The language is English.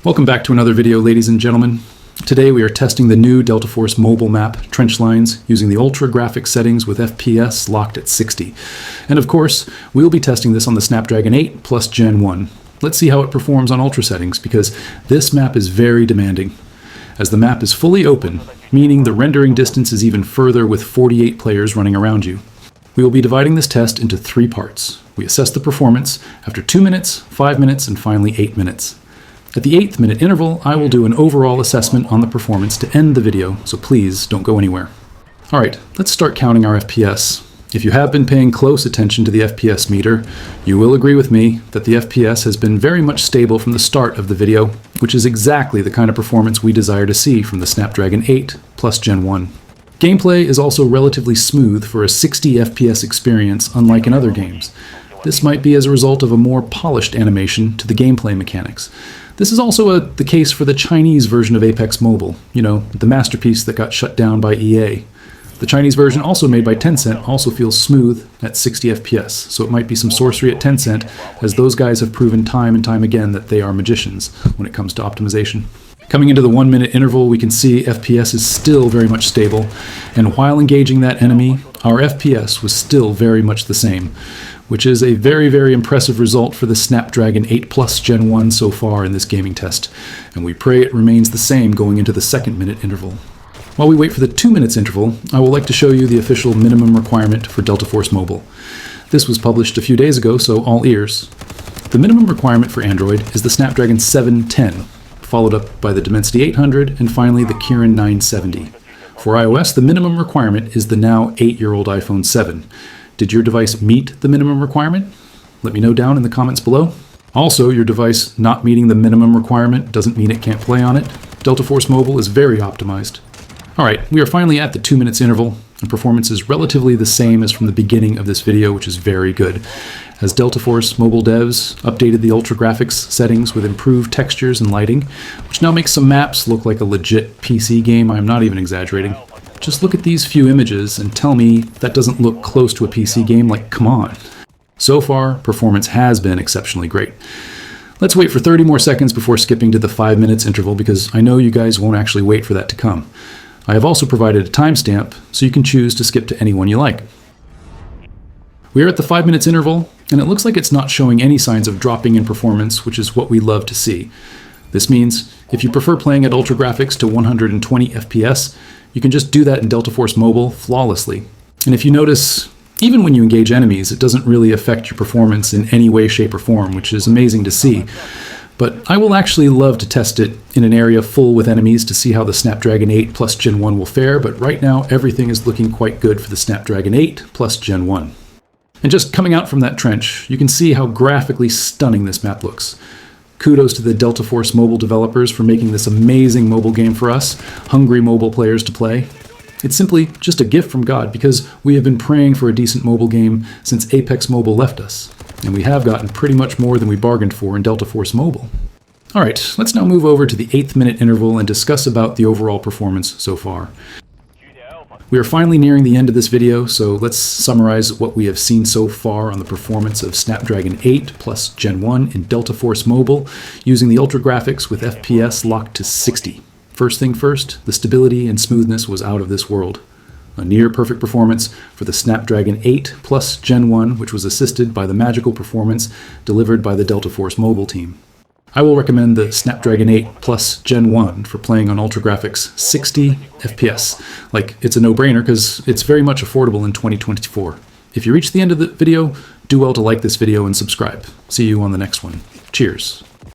Welcome back to another video, ladies and gentlemen. Today we are testing the new Delta Force mobile map, Trench Lines, using the ultra graphic settings with FPS locked at 60. And of course, we will be testing this on the Snapdragon 8 plus Gen 1. Let's see how it performs on ultra settings, because this map is very demanding. As the map is fully open, meaning the rendering distance is even further with 48 players running around you. We will be dividing this test into 3 parts. We assess the performance after 2 minutes, 5 minutes, and finally 8 minutes. At the 8th minute interval, I will do an overall assessment on the performance to end the video, so please don't go anywhere. Alright, let's start counting our FPS. If you have been paying close attention to the FPS meter, you will agree with me that the FPS has been very much stable from the start of the video, which is exactly the kind of performance we desire to see from the Snapdragon 8 plus Gen 1. Gameplay is also relatively smooth for a 60 FPS experience, unlike in other games. This might be as a result of a more polished animation to the gameplay mechanics. This is also the case for the Chinese version of Apex Mobile, the masterpiece that got shut down by EA. The Chinese version, also made by Tencent, also feels smooth at 60 FPS, so it might be some sorcery at Tencent, as those guys have proven time and time again that they are magicians when it comes to optimization. Coming into the 1 minute interval, we can see FPS is still very much stable, and while engaging that enemy, our FPS was still very much the same, which is a very, very impressive result for the Snapdragon 8 Plus Gen 1 so far in this gaming test, and we pray it remains the same going into the 2nd minute interval. While we wait for the 2 minutes interval, I would like to show you the official minimum requirement for Delta Force Mobile. This was published a few days ago, so all ears. The minimum requirement for Android is the Snapdragon 710, followed up by the Dimensity 800, and finally the Kirin 970. For iOS, the minimum requirement is the now 8-year-old iPhone 7. Did your device meet the minimum requirement? Let me know down in the comments below. Also, your device not meeting the minimum requirement doesn't mean it can't play on it. Delta Force Mobile is very optimized. Alright, we are finally at the 2 minutes interval, and performance is relatively the same as from the beginning of this video, which is very good. As Delta Force Mobile devs updated the ultra graphics settings with improved textures and lighting, which now makes some maps look like a legit PC game. I'm not even exaggerating. Just look at these few images and tell me that doesn't look close to a PC game. Like, come on. So far, performance has been exceptionally great. Let's wait for 30 more seconds before skipping to the 5 minutes interval, because I know you guys won't actually wait for that to come. I have also provided a timestamp, so you can choose to skip to any one you like. We are at the 5 minutes interval, and it looks like it's not showing any signs of dropping in performance, which is what we love to see. This means if you prefer playing at ultra graphics to 120 FPS, you can just do that in Delta Force Mobile flawlessly. And if you notice, even when you engage enemies, it doesn't really affect your performance in any way, shape, or form, which is amazing to see. But I will actually love to test it in an area full with enemies to see how the Snapdragon 8 plus Gen 1 will fare, but right now everything is looking quite good for the Snapdragon 8 plus Gen 1. And just coming out from that trench, you can see how graphically stunning this map looks. Kudos to the Delta Force Mobile developers for making this amazing mobile game for us, hungry mobile players to play. It's simply just a gift from God, because we have been praying for a decent mobile game since Apex Mobile left us, and we have gotten pretty much more than we bargained for in Delta Force Mobile. Alright, let's now move over to the 8th minute interval and discuss about the overall performance so far. We are finally nearing the end of this video, so let's summarize what we have seen so far on the performance of Snapdragon 8 plus Gen 1 in Delta Force Mobile using the ultra graphics with FPS locked to 60. First thing first, the stability and smoothness was out of this world. A near perfect performance for the Snapdragon 8 plus Gen 1, which was assisted by the magical performance delivered by the Delta Force Mobile team. I will recommend the Snapdragon 8 plus Gen 1 for playing on ultra graphics 60 FPS. Like, it's a no-brainer because it's very much affordable in 2024. If you reach the end of the video, do well to like this video and subscribe. See you on the next one. Cheers.